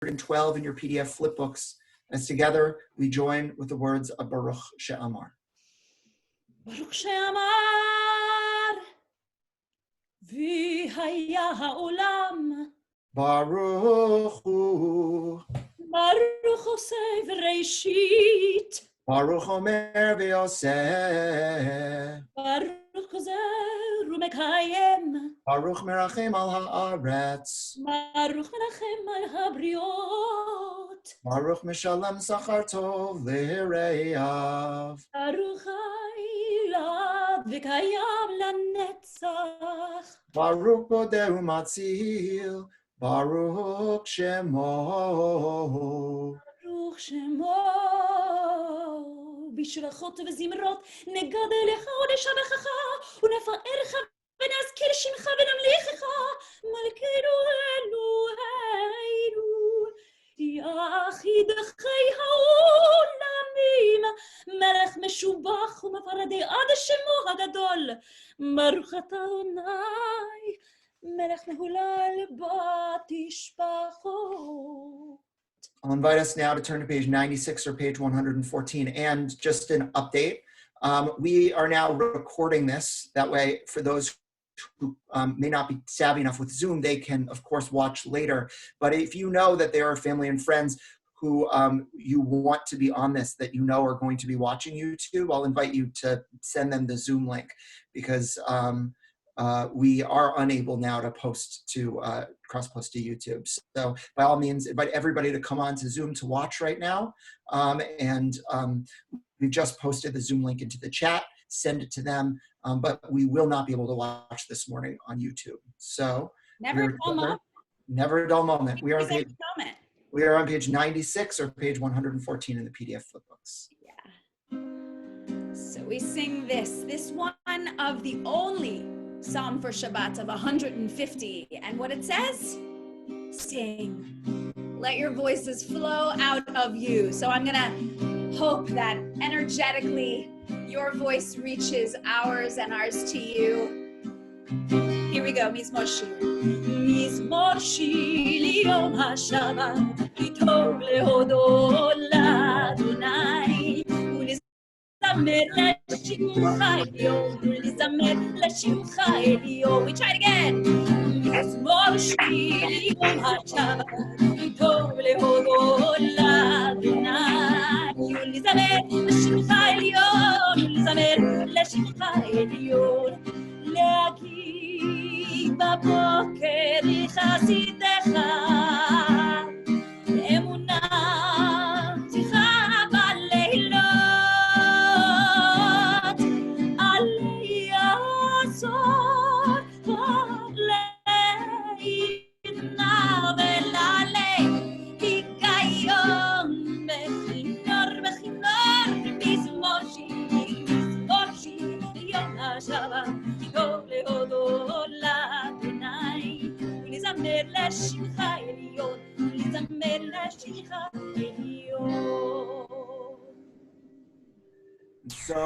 112 in your PDF flip books, as together we join with the words of Baruch She'amar. Baruch She'amar, v'haya ha'olam. Baruch Hu. Baruch Osei v'reishit. Baruch Omer v'yoseh. Baruch Ozer u'mekayem. Baruch Merachem al ha'aretz. Baruch Menachem al habriot. Baruch Mishalem Sachar Tov Le're'av. Baruch ha'ilad v'kayam lanetzach. Baruch Bodeh U'Matzil. Baruch Shemo. Baruch Shemo. בשלחות וזמרות נגדל לך ונשבחך ונפארך ונזכיר שמך ונמליכך מלכנו אלוהינו יחיד חי העולמים מלך משובח ומפרדי עד שמו הגדול ברוך אתה אדוני מלך מהולל בתשבחות. I'll invite us now to turn to page 96 or page 114. And just an update, we are now recording this. That way, for those who may not be savvy enough with Zoom, they can, of course, watch later. But if you know that there are family and friends who you want to be on this, that you know are going to be watching YouTube, I'll invite you to send them the Zoom link because we are unable now to post to cross-post to YouTube. So by all means, invite everybody to come on to Zoom to watch right now. We've just posted the Zoom link into the chat, send it to them, but we will not be able to watch this morning on YouTube. So Never a dull moment. Never a dull moment. We are on page 96 or page 114 in the PDF flipbooks. Yeah. So we sing this one of the only Psalm for Shabbat of 150, and what it says? Sing. Let your voices flow out of you. So I'm gonna hope that energetically your voice reaches ours and ours to you. Here we go, Mizmor Shir. Mizmor Shir liyom haShabbat, kitov lehodot l'Adonai. We try it again. Mizmor Shir liyom haShabbat, kitov lehodot l'Adonai. ולזמר לשמך עליון, ולזמר לשמך עליון. להגיד בבוקר חסידך, אמונה תיכה בלילות, עלי יעזור לעינה ולעלי היגיון בכינור מזמור שיר יום השבת טוב להודות לאדוני ולזמר לשמך עליון ולזמר לשמך עליון. So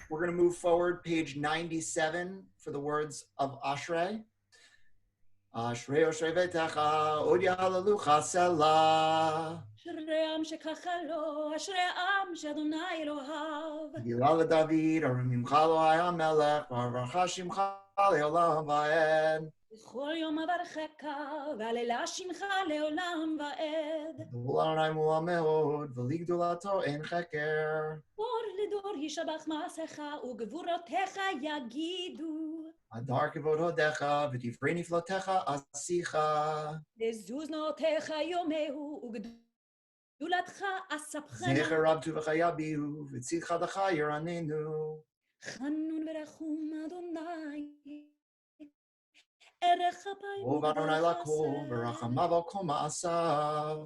we're going to move forward page 97 for the words of Ashrei. Ashrei Ashrei Vetecha Od Yahalalucha Selah. אשרי עם שככה לו, אשרי עם שאדוני אלוהיו. גילה לדוד, ארוממך אלוהי המלך, ברכה שמך לעולם ועד. בכל יום אברכך, והללה שמך לעולם ועד. גדול אדוני מול מאוד, ולגדולתו אין חקר. דור לדור ישבח מעשיך, וגבורותיך יגידו. הדר כבוד הודיך, ודברי נפלאותיך עשיך. לזוזנותיך יומהו, וגדולתך אספכנה. זכר רב טובך יביאו, וצדקתך ירננו. חנון ורחום אדוני. ערך אפיים טוב אדוני לכל, ורחמיו על כל מעשיו.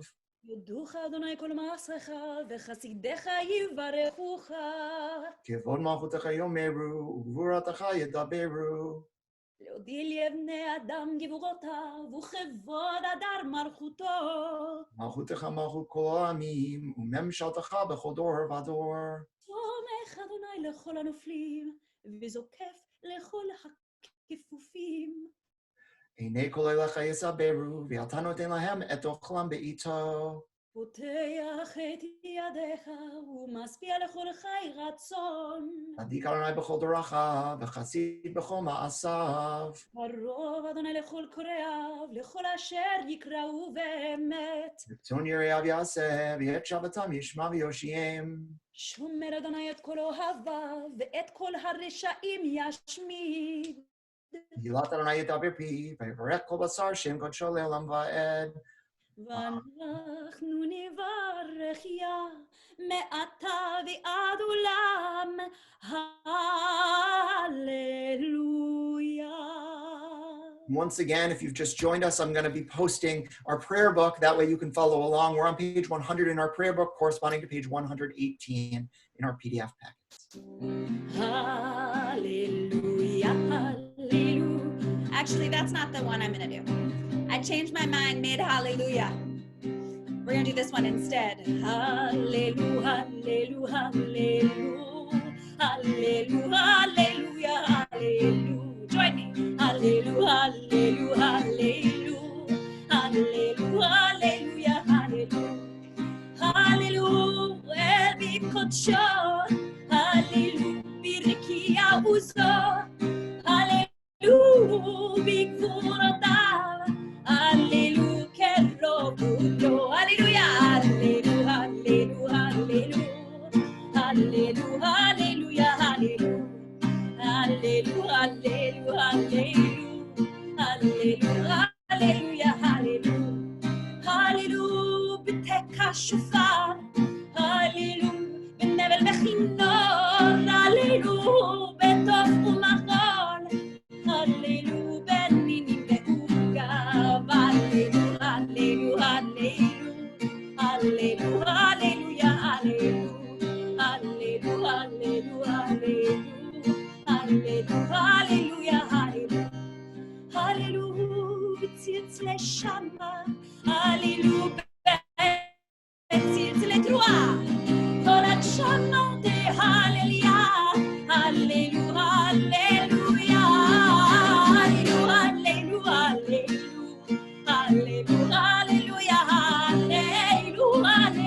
יודוך אדוני כל מעשיך, וחסידיך יברכוך. כבוד מלכותך יאמרו, וגבורתך ידברו. להודיע לבני אדם גבורותיו, וכבוד הדר מלכותו. מלכותך מלכות כל העמים, וממשלתך בכל דור ודור. תומך אדוני לכל הנופלים, וזוקף לכל הכפופים. עיני כל אליך יסברו, ואתה נותן להם את אוכלם בעיתו. פותח את ידיך ומשביע לכל חי רצון. צדיק אדוני בכל דרכיו, וחסיד בכל מעשיו. קרוב אדוני לכל קוראיו, לכל אשר יקראו באמת. רצון יראיו יעשה, ואת שבתם ישמע ויושיעם. שומר אדוני את כל אוהביו, ואת כל הרשעים ישמיד. תהילת אדוני ידבר פיו, ויברך כל בשר שם קודשו לעולם ועד. ואנחנו נברך יה מעתה ועד עולם, hallelujah. Once again, if you've just joined us, I'm going to be posting our prayer book. That way you can follow along. We're on page 100 in our prayer book, corresponding to page 118 in our PDF packets. Hallelujah, hallelujah. Actually, that's not the one I'm going to do. I changed my mind mid-hallelujah. We're going to do this one instead. Hallelujah, hallelujah, hallelujah, hallelujah, hallelujah, hallelujah. Join me. Hallelujah, hallelujah, hallelujah, hallelujah, hallelujah, hallelujah. Hallelujah, el bikocho. Hallelujah, birikia uzo. Hallelujah, bikvurotav. Hallelujah, kerobulo. Hallelujah, hallelujah, hallelujah, hallelujah, hallelujah, hallelujah. Hallelujah, hallelujah, hallelujah, hallelujah, hallelujah, hallelujah, בתקע שופר, hallelujah, בנבל וכינור, hallelujah, בתוף ומחול, hallelujah, בנינים ועוגב, hallelujah, hallelujah, hallelujah, hallelujah, hallelujah, hallelujah, hallelujah, hallelujah. Hallelujah, hallelujah, hallelujah, tzitz leshama, hallelujah, tzitz letrua, kol hashama de hallelujah, hallelujah, hallelujah, hallelujah, hallelujah, hallelujah, hallelujah, hallelujah,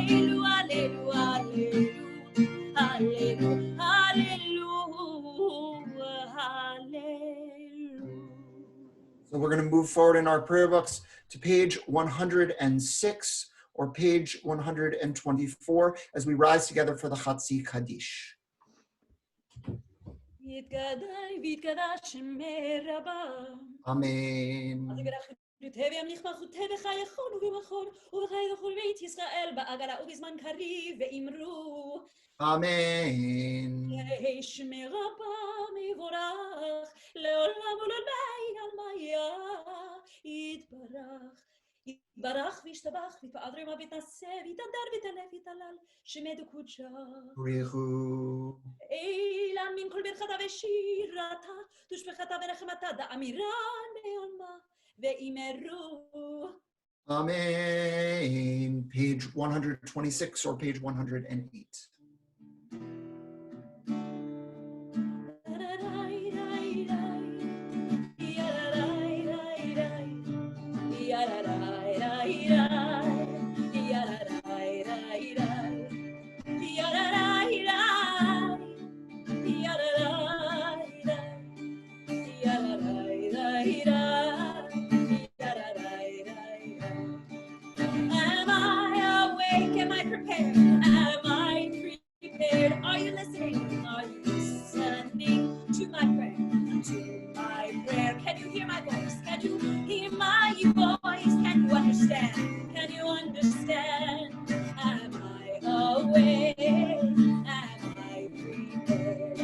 hallelujah, So we're going to move forward in our prayer books to page 106 or page 124 as we rise together for the Chatzi Kaddish. Amen. בטבע נכמחו טבע יכולו ומחור ובחי וכל בית ישראל בעגלה ובזמן קריב ואמרו Amen. יהי שמי רבה מבורך לעולם ולעולמי עלמיה יתברך יתברך וישתבח ויתפאר רמה ויתנשא ויתהדר ויתעלה ויתהלל שמי דקודשה Richu. אילן מן כל ברכתה ושירתה תושבחתה ונחמתה דאמירן בעולמה Amen. Page 126 or page 108. Are you listening? Are you listening to my prayer? To my prayer. Can you hear my voice? Can you hear my voice? Can you understand? Can you understand? Am I awake? Am I prepared?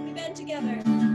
We bend together.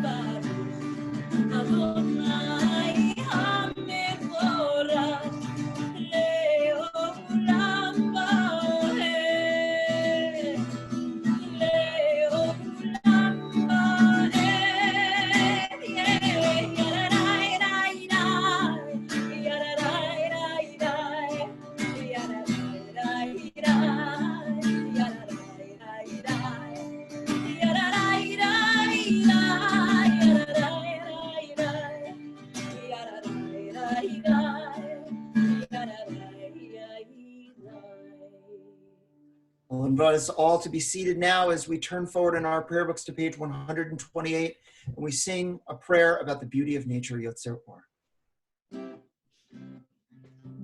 I'll invite us all to be seated now as we turn forward in our prayer books to page 128, and we sing a prayer about the beauty of nature, Yotzer Or.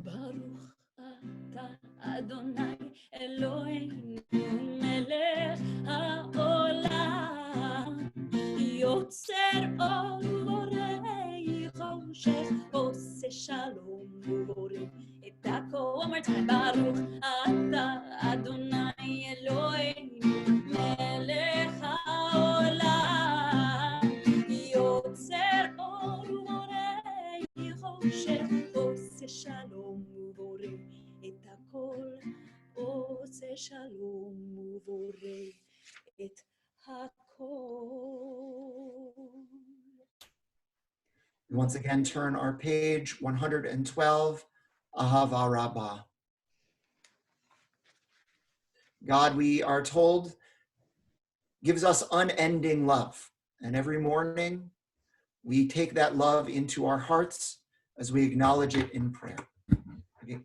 Baruch atah Adonai Eloheinu melech haolam yotzer or uborei choshech oseh shalom uborei et hakol. One more time. Baruch atah Adonai Eloheinu melech haolam yotzer or uborei choshech shalom uborei et hakol, עושה שלום ובורא את hakol. Once again, turn our page 112, Ahava Rabbah. God, we are told, gives us unending love. And every morning, we take that love into our hearts as we acknowledge it in prayer. Okay.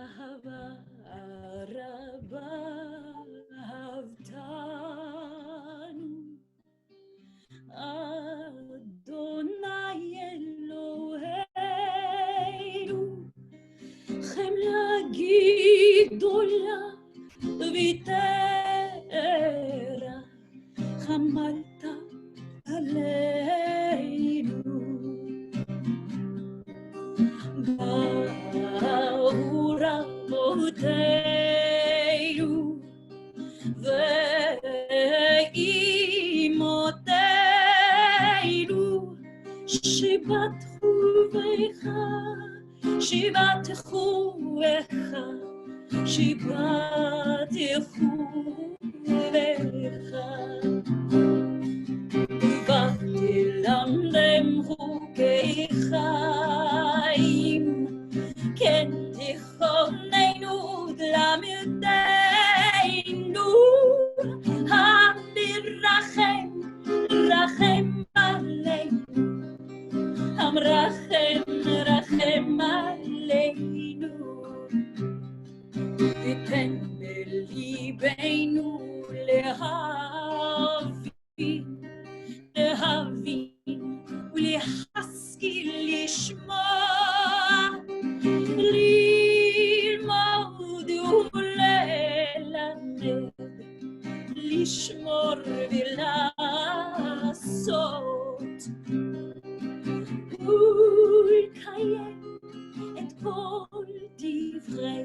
Ahava Rabbah Ahavtanu Adonai Eloheinu Chemla Gidola Vitera Chamalta Aleinu Bahu Raboteinu Ve'imoteinu Shibatchu Vecha Shibatchu Vecha Shibatchu Vecha ותלמדם חוקי חיים, כן תכוננו תלמדנו, המרחם, רחם עלינו, המרחם, רחם עלינו, ותן בליבנו להבין ולהשכיל לשמוע, ללמוד וללמד, לשמור ולעשות, ולקיים את כל דברי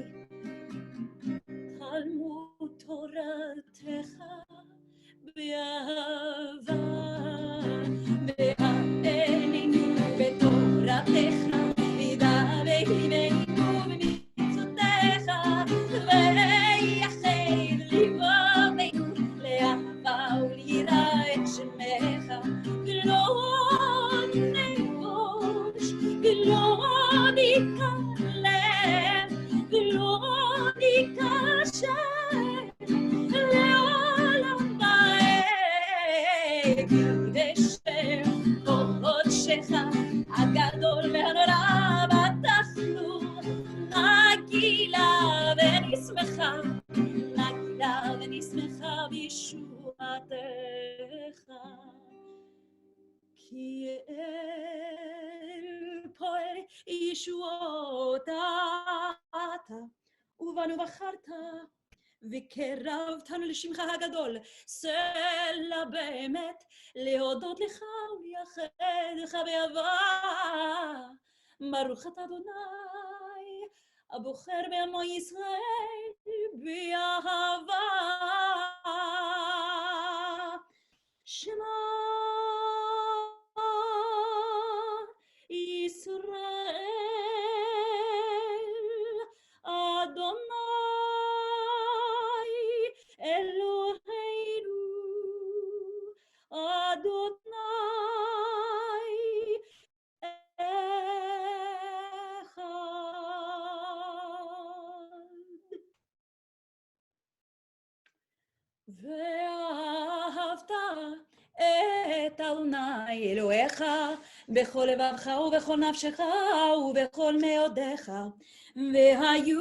תלמוד תורתך באהבה. בעינינו בתורתך, וידע בליבנו במצוותיך, ויחד לבבנו לאהבה וליראה את שמך, ולא נבוש ולא נתעלם ולא נתעשר לעולם ועד. הגדול והנורא בטחנו, נגילה ונשמחה, נגילה ונשמחה בישועתך. כי אל פועל ישועות אתה, ובנו בחרת, וקרבתנו לשמך הגדול. סלע באמת להודות לך ולייחד לך באהבה. ברוך אתה אדוני הבוחר בעמו ישראל באהבה. שמע ישראל אדוני אלוהינו אדוני אחד. ואהבת את אדוני אלוהיך בכל לבבך ובכל נפשך ובכל מאודיך. והיו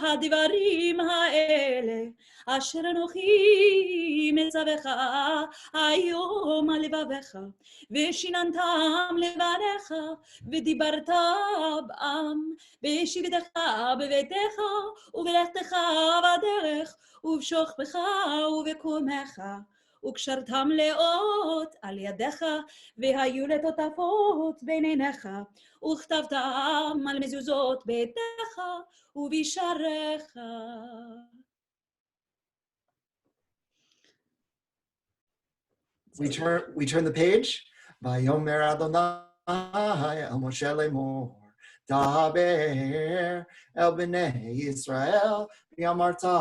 הדברים האלה אשר אנוכי מצווך היום על לבביך, ושיננתם לבניך, ודיברת בעם, בשבתך בביתך, ובלכתך בדרך, ובשוכבך ובקומך, וקשרתם לאות על ידיך, והיו לטוטפות בין עיניך, וכתבתם על מזוזות ביתך ובשעריך. We turn the page. Vayomer Adonai el Moshe lemor, Daber el bnei Yisrael, v'amarta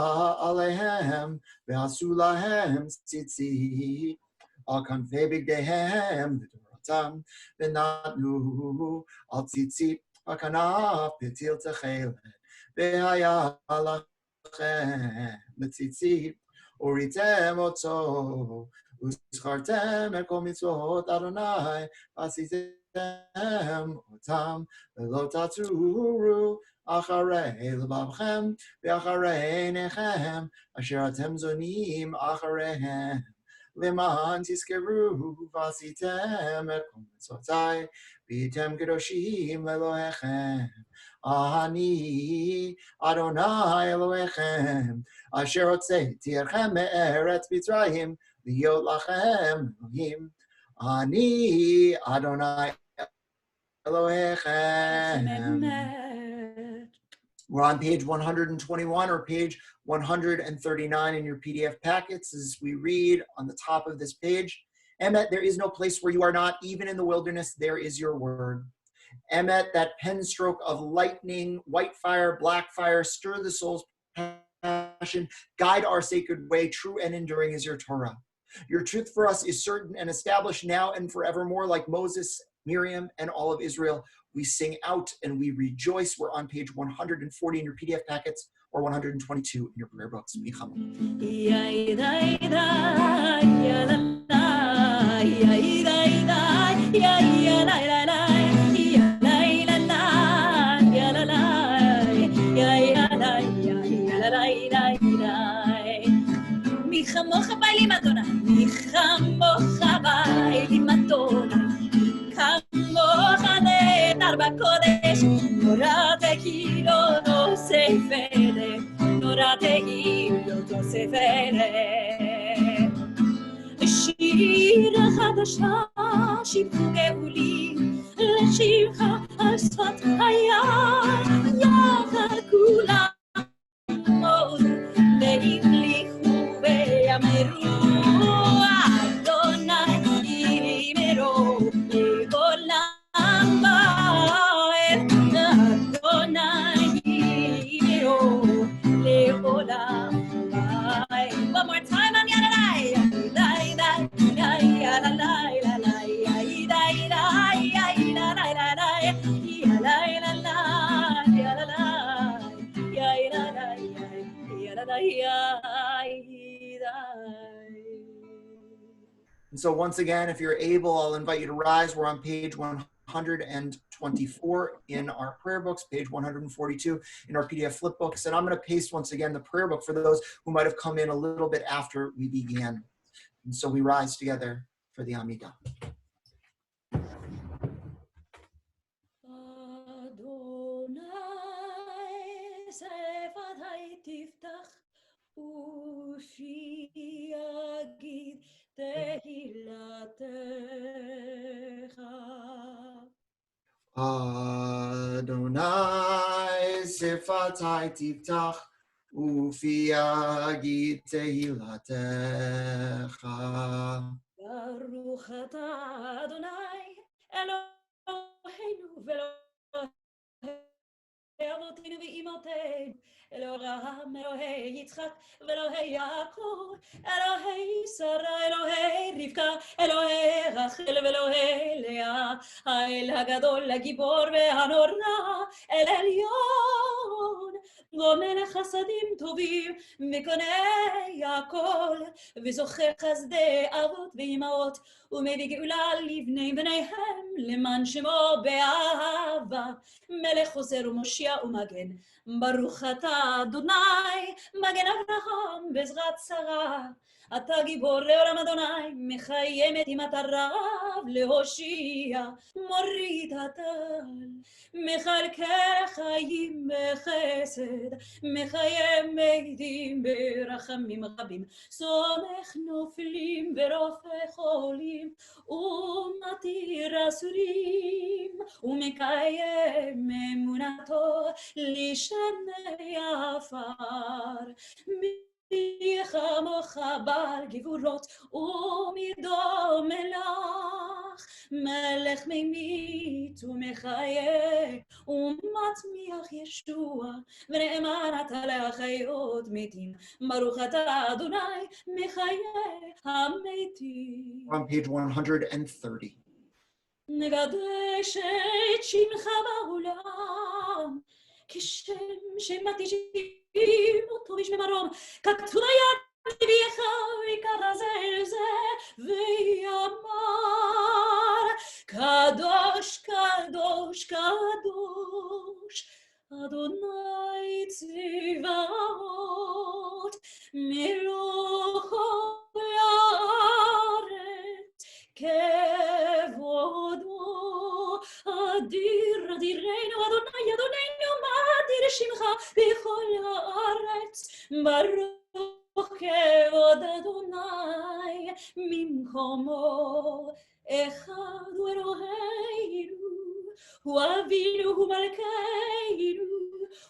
alehem, v'asu lahem tzitzit, al kanfei bigdehem v'toratam, v'natnu al tzitzit v'kanaf v'til techelet, v'haya lachem v'tzitzit, uritem oto, וזכרתם את כל מצוות אדוני, ועשיתם אותם, ולא תטורו אחרי לבבכם, ואחרי עיניכם, אשר אתם זונים אחריהם, למען תזכרו, ועשיתם את כל מצותי, והייתם קדושים לאלוהיכם. אני, אדוני אלוהיכם, אשר הוצאתי אתכם מארץ מצרים, להיות לכם אלוהים. אני אדוני אלוהיכם. We're on page 121 or page 139 in your PDF packets as we read on the top of this page. Emet, there is no place where you are not, even in the wilderness, there is your word. Emet, that pen stroke of lightning, white fire, black fire, stir the soul's passion, guide our sacred way, true and enduring is your Torah. Your truth for us is certain and established now and forevermore, like Moses, Miriam, and all of Israel. We sing out and we rejoice. We're on page 140 in your PDF packets or 122 in your prayer books. מי כמוך בעלים אדוני, מי כמוך בעלים אדוני, כמוך נהדר בקודש, נורא תהילו תוספת, נורא תהילו תוספת. שיר חדשה, שיבחו גאולים, לשמך על שפת היד, יחד כולם עוד, להמליכו ויאמרו, אדוני יאמרו לעולם ועד, אדוני יאמרו לעולם ועד. One more time on Yadalai. And so once again, if you're able, I'll invite you to rise. We're on page 124 in our prayer books, page 142 in our PDF flip books. And I'm going to paste once again the prayer book for those who might have come in a little bit after we began. And so we rise together for the Amidah. ופי יגיד תהילתך. אדוני שפתי תפתח ופי יגיד תהילתך. ברוך אתה אדוני אלוהינו ואלוהי אבותינו ואימותינו, אלוהים, אלוהי יצחק ואלוהי יעקב, אלוהי שרה, אלוהי רבקה, אלוהי רחל ואלוהי לאה, האל הגדול, הגיבור והנורא, אל עליון, גומל חסדים טובים, וקונה הכל, וזוכר חסדי אבות ואימהות, ומביא גאולה לבני בניהם, למען שמו באהבה, מלך חוזר ומושיע ומגן. ברוך אתה אדוני, מגן אברהם בעזרת שרה. אתה גיבור לעולם אדוני, מחיים את אימת הרעב להושיע, מוריד הטל, מחלקי חיים בחסד, מחיים מתים ברחמים רבים, סומך נופלים ורופא חולים, ומתיר אסורים, ומקיים אמונתו לשני עפר. מי כמוך בעל גבורות ומידו מלך, מלך ממית ומחיה ומצמיח ישוע, ונאמן אתה להחיות מתים. ברוך אתה אדוני מחיי המתים. On page 130. נקדש את שמך בעולם, כשם שמתישים אותו בשמי מרום, ככתוב היד נביאך וקרא זה זה ויאמר, קדוש קדוש קדוש אדוני צבאות, מלוך הארץ כבודו. אדיר אדירנו אדוני אדוננו, מה אדיר שמך בכל הארץ. ברוך כבוד אדוני ממקומו, אחד הוא אלוהינו, הוא אבינו, הוא מלכנו,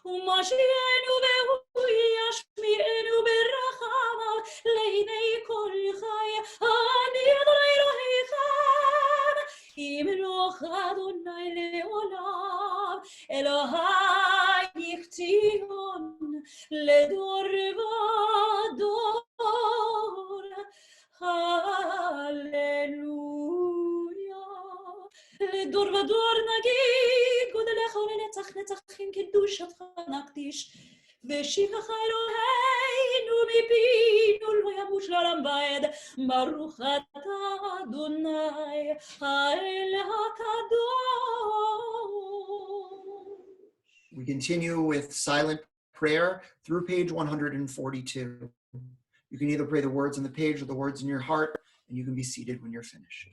הוא מושיענו והוא ישמיענו ברחמיו לעיני כל חי. אני אדוני אלוהיכם, ימלוך אדוני לעולם, אלוהי ציון לדור ודור. הללויה. לדור ודור נגיד גודלך ולנצח נצחים קדושתך נקדיש, ושבחך אלוהינו מפינו לא ימוש לעולם ועד. ברוך אתה אדוני האל הקדוש. We continue with silent prayer through page 142. You can either pray the words on the page or the words in your heart, and you can be seated when you're finished.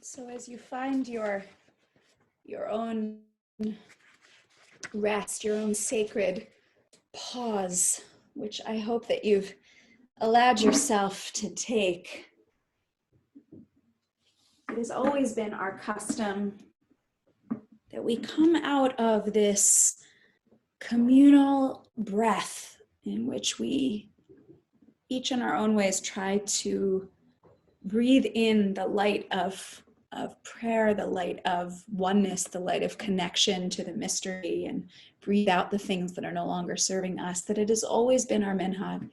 So as you find your own rest, your own sacred pause, which I hope that you've allowed yourself to take, it has always been our custom that we come out of this communal breath in which we, each in our own ways, try to breathe in the light of prayer, the light of oneness, the light of connection to the mystery, and breathe out the things that are no longer serving us, that it has always been our minhag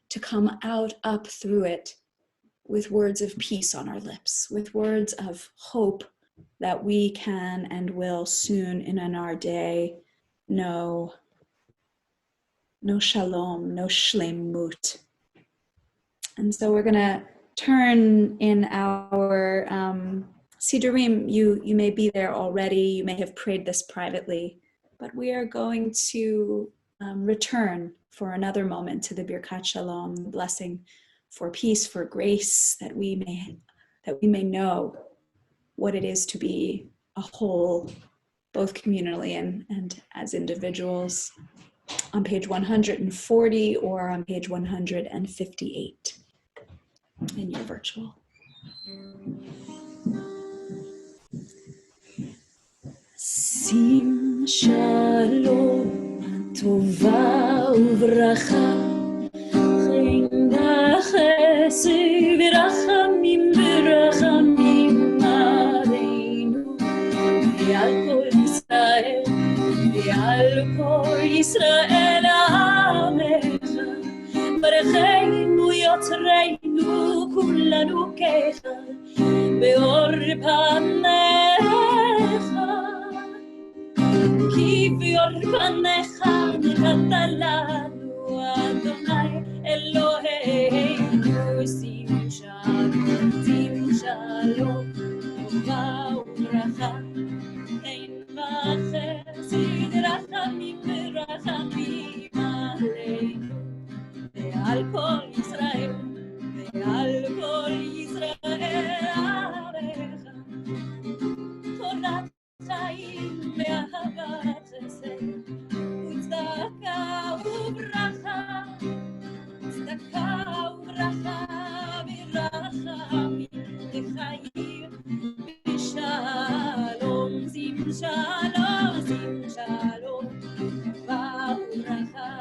to come out up through it with words of peace on our lips, with words of hope that we can and will soon in our day no shalom, no shlemut. And so we're going to turn in our Sidurim. You may be there already. You may have prayed this privately, but we are going to return for another moment to the Birkat Shalom, the blessing for peace, for grace, that we may know what it is to be a whole, both communally and as individuals, on page 140 or on page 158 in your virtual. Sim shalom, tova uvracha, chinda chesed virachamim virachamim aleinu, ve'al kol Yisrael, ve'al kol Yisrael ha'amecha, barecheinu yotreinu kulanu kechad, be'or panecha. כי ביור פניך נתת לנו אדוני אלוהינו שים שלום טובה וברכה אין וחסד רחמים ורחמים עלינו ועל כל ישראל עמך תורת חיים ואהבת חסד וצדקה וברכה ורחמים לחיים בשלום שים שלום וברכה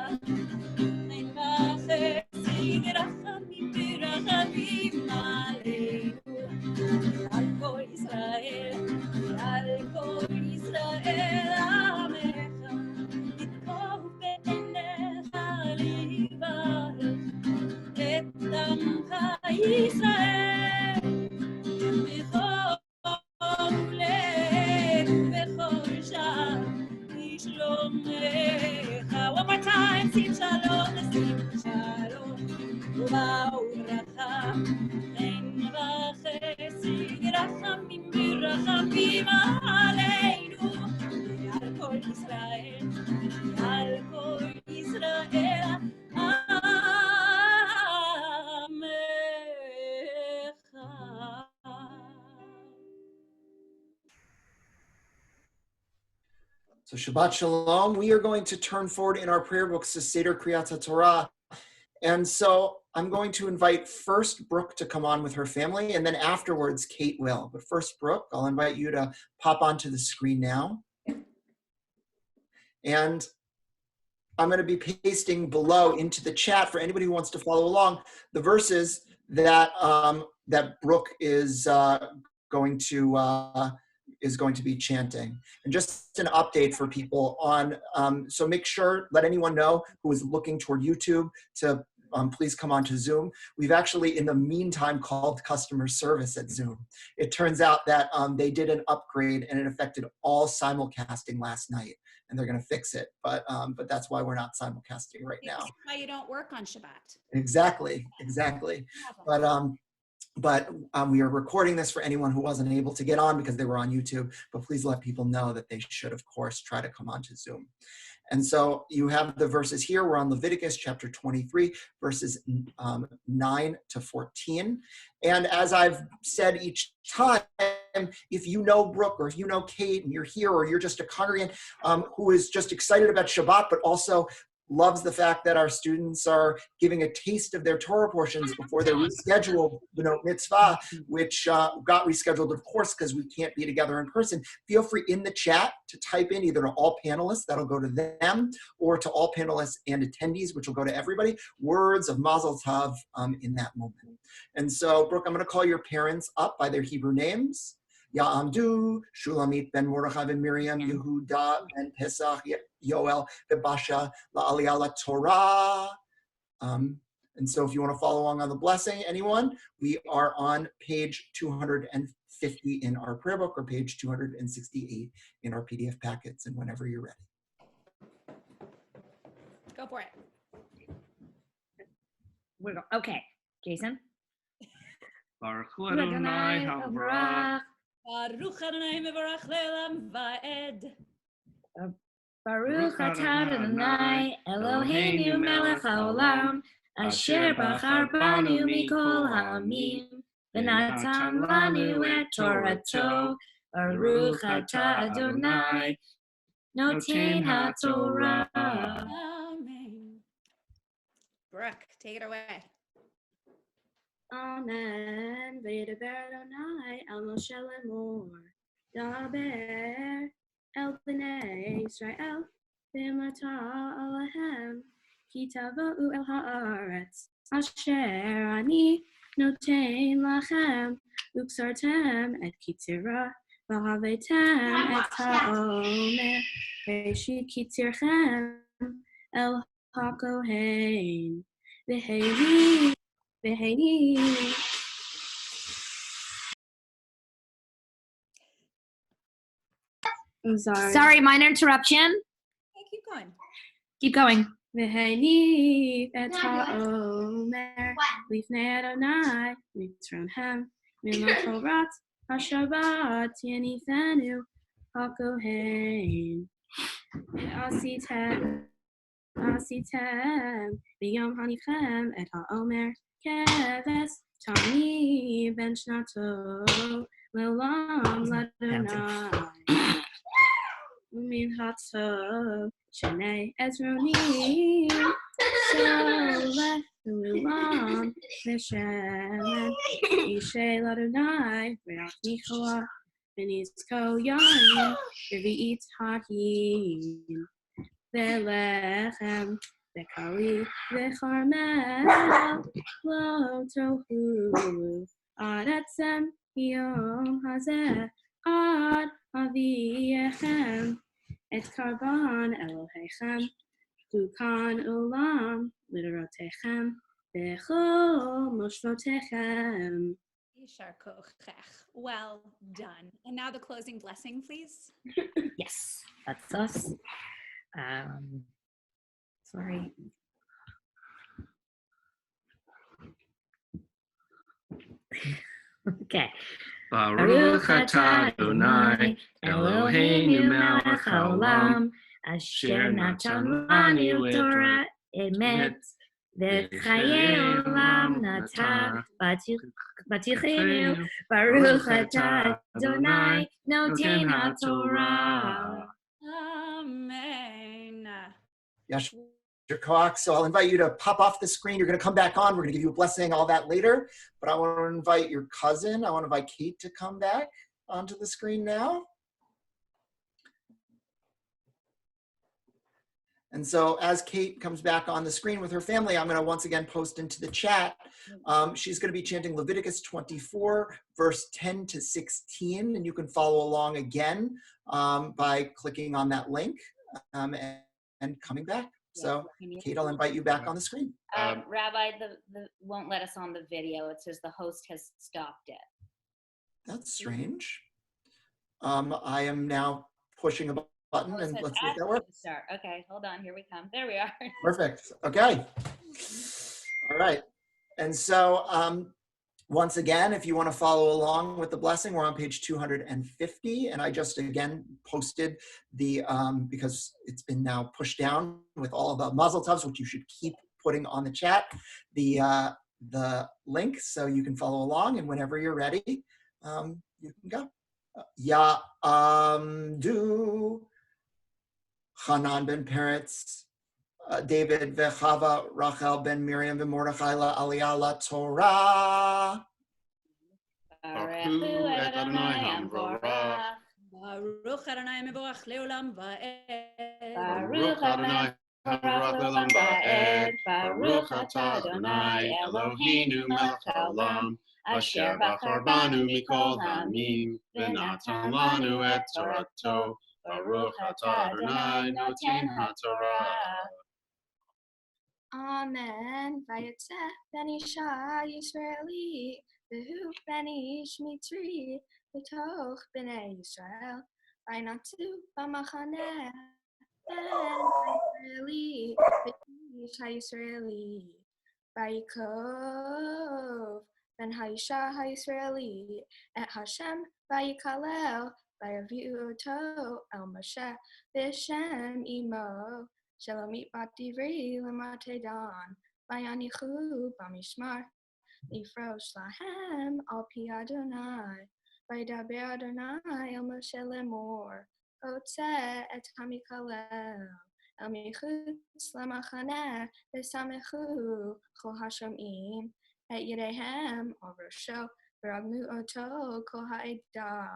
אין וחסד רחמים ורחמים עלינו על כל ישראל על כל ישראל עמך יטוב בעיניך לברך את עמך ישראל בכל לב ובכל שעה לשלומך. One more time, שים שלום שים שלום וברכה אין וחסד רחמים ורחמים עלינו ועל כל ישראל עמך. So Shabbat Shalom. We are going to turn forward in our prayer books to Seder Kriyat Torah. And so I'm going to invite first Brooke to come on with her family, and then afterwards Kate will. But first, Brooke, I'll invite you to pop onto the screen now. And I'm going to be pasting below into the chat for anybody who wants to follow along the verses that that Brooke is going to be chanting. And just an update for people on, so make sure, let anyone know who is looking toward YouTube to please come on to Zoom. We've actually, in the meantime, called customer service at Zoom. It turns out that they did an upgrade and it affected all simulcasting last night, and they're going to fix it. But that's why we're not simulcasting right now. That's why you don't work on Shabbat. Exactly. But we are recording this for anyone who wasn't able to get on because they were on YouTube. But please let people know that they should, of course, try to come on to Zoom. And so you have the verses here. We're on Leviticus chapter 23, verses 9 to 14. And as I've said each time, if you know Brooke or if you know Kate and you're here, or you're just a congregant who is just excited about Shabbat, but also loves the fact that our students are giving a taste of their Torah portions before they're rescheduled, mitzvah, which got rescheduled, of course, because we can't be together in person. Feel free in the chat to type in either to all panelists, that'll go to them, or to all panelists and attendees, which will go to everybody, words of Mazel Tov in that moment. And so, Brooke, I'm going to call your parents up by their Hebrew names. Ya'amdu, Shulamit ben Mordechai ben Miriam, Yehuda ben Pesach, Yoel ben Basha, La'aliyah la Torah. And so if you want to follow along on the blessing, anyone, we are on page 250 in our prayer book or page 268 in our PDF packets, and whenever you're ready. Go for it. We're going. Okay, Jason. Baruch Adonai Havarach. Baruch Adonai mevarach le'olam va'ed. Baruch atah Adonai Eloheinu melech haolam asher bachar banu mikol ha'amim v'natan lanu et Torato. Baruch atah Adonai noten haTorah. Amen. Brooke, take it away. Amen. V'yedaber Adonai el Moshe lemor. Daber el bnei Israel v'mata alahem ki tavo'u el haaretz asher ani noten lachem uksartem et kitzira v'havetem et ha'omer v'shi kitzirchem el hakohen v'hei I'm sorry. Sorry, minor interruption. Hey, keep going. Keep going. V'heni et ha'omer lifnei Adonai mitzrayim v'machorat ha'shabbat yanifenu ha'kohen v'asitem v'yom hanichem et ha'omer keves tani ben shnato le'olam l'Adonai Min hatov shnei ezronim sholech ulam v'shemen ishay l'Adonai v'ach nichoah v'nizko yain v'v'it hahin v'lechem v'kali v'charmel lo tohu ad etzem yom hazeh ad Aviyechem et karban Elohechem dukan ulam liderotechem bechol moshvotechem. Yishar kochech. Well done. And now the closing blessing, please. Yes, that's us. Sorry. Okay. Baruch atah Adonai Eloheinu melech haolam asher natan lanu et Torah emet v'chaye olam nata batichenu Baruch atah Adonai noten haTorah. Amen. Yes, your koach. So I'll invite you to pop off the screen. You're going to come back on. We're going to give you a blessing, all that later. But I want to invite your cousin. I want to invite Kate to come back onto the screen now. And so as Kate comes back on the screen with her family, I'm going to once again post into the chat. She's going to be chanting Leviticus 24, verse 10 to 16. And you can follow along again by clicking on that link and coming back. So, Kate, I'll invite you back on the screen. Rabbi, the won't let us on the video. It says the host has stopped it. That's strange. I am now pushing a button, and let's see if that works. Start. Okay, hold on. Here we come. There we are. Perfect. Okay. All right. And so, once again, if you want to follow along with the blessing, we're on page 250. And I just, again, posted the, because it's been now pushed down with all of the mazel tovs, which you should keep putting on the chat, the link so you can follow along. And whenever you're ready, you can go. Ya'amdu Hanan ben Peretz, David v'Chava, Rachel ben Miriam v'Mordechai la'aliyah la'Torah. Baruch Adonai Havarach. Baruch Adonai mevorach le'olam va'ed. Baruch Adonai Havarach le'olam va'ed. Baruch atah Adonai Eloheinu melech haolam asher bachar banu mikol ha'amim v'natan lanu et Torato. Baruch atah Adonai noten haTorah. Amen. Vayetzeh ben isha Yisraeli v'hu ben ish mitri v'toch b'nei Yisrael v'natu b'machaneh ben Yisraeli ish ha-Yisraeli. Vayikov ben ha-Isha ha-Yisraeli et Hashem vayikalel vayaviu oto el Moshe v'Shem imo shalomit bat divri lemate dan vayanichu b'mishmar lifrosh lahem al pi Adonai vayidaber Adonai el Moshe lemor otze et hamikalel el michutz lamachaneh v'samechu chol hashomim et yerehem al rosho v'ragmu oto kol ha'edah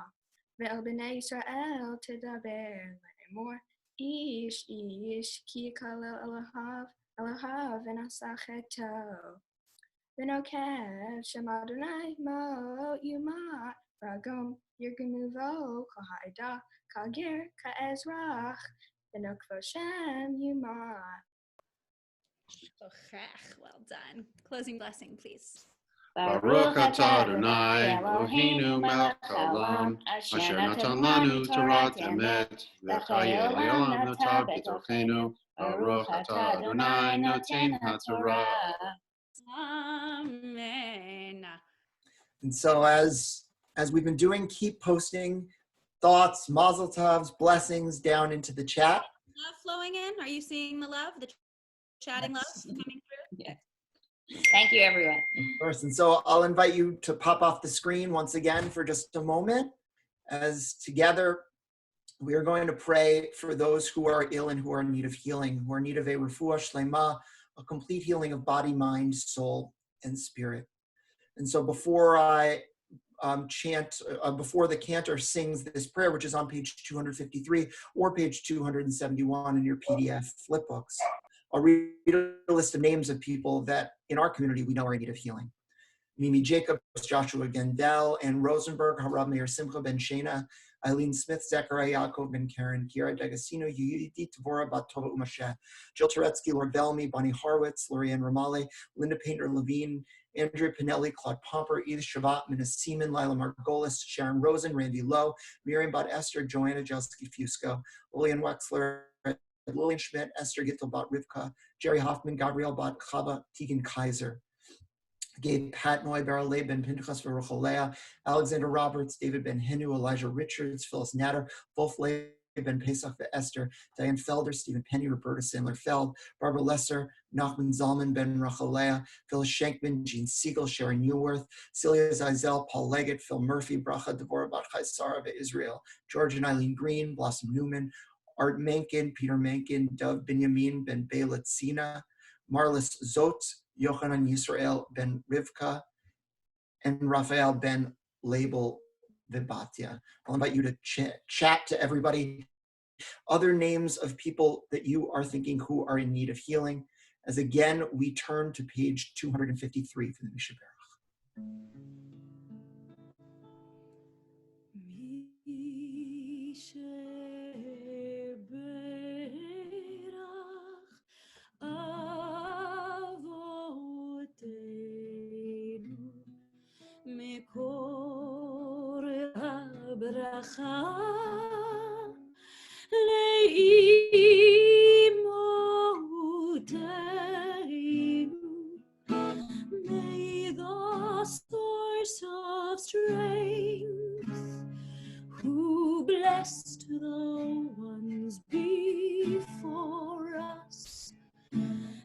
ve'el b'nei Yisrael tedaber lemor ish ki yikalel Elohav v'nasach eto v'nokev shem Adonai mo yumat ragom yirgemuvo kol ha'edah kagir ka'ezrach v'nokvo shem yumat. Well done. Closing blessing, please. Baruch atah Adonai Eloheinu melech haolam asher natan lanu Torat emet v'chayei olam nota b'torchenu. Baruch atah Adonai noten haTorah. Amen. And so as we've been doing, keep posting thoughts, mazel tovs, blessings down into the chat. Love flowing in. Are you seeing the love, the chatting love coming through? Yes. Thank you, everyone. Of course. And so I'll invite you to pop off the screen once again for just a moment, as together we are going to pray for those who are ill and who are in need of healing, who are in need of a refuah shlema, a complete healing of body, mind, soul, and spirit. And so before I before the cantor sings this prayer, which is on page 253 or page 271 in your PDF flip books, I'll read a list of names of people that in our community we know are in need of healing. Mimi Jacobs, Joshua Gendel, Ann Rosenberg, Harab Meir Simcha Ben Shena, Eileen Smith, Zechariah Yaakov Ben Karen, Kiara D'Agostino, Yudit Tavora Bat Tova Umashe, Jill Turetsky, Lord Bellamy, Bonnie Horowitz, Lorianne Ramale, Linda Painter Levine, Andrea Pinelli, Claude Pomper, Edith Shabbat, Mina Seaman, Lila Margolis, Sharon Rosen, Randy Lowe, Miriam Bot Esther, Joanna Jelski Fusco, Lillian Wexler, Lillian Schmidt, Esther Gittel Bot Rivka, Jerry Hoffman, Gabrielle Bot Chava, Tegan Kaiser, Gabe Patnoy, Beryl Ben Pinchas Baruchalea, Alexander Roberts, David Ben Hinu, Elijah Richards, Phyllis Natter, Wolf Lay Ben Pesach Esther, Diane Felder, Stephen Penny, Roberta Sandler Feld, Barbara Lesser, Nachman Zalman Ben Rachalea, Phyllis Shankman, Jean Siegel, Sharon Newworth, Celia Zizel, Paul Leggett, Phil Murphy, Bracha Devorah Bat Chaisara Israel, George and Eileen Green, Blossom Newman, Art Menken, Peter Menken, Dov Binyamin Ben Beilatzina, Marlis Zot, Yochanan Yisrael Ben Rivka, and Raphael Ben Label Vibatia. I'll invite you to chat to everybody. Other names of people that you are thinking who are in need of healing, as again we turn to page 253 for the Mishnah Berurah. מקור הברכה לאימותינו. May the source of strength, who blessed the ones before us,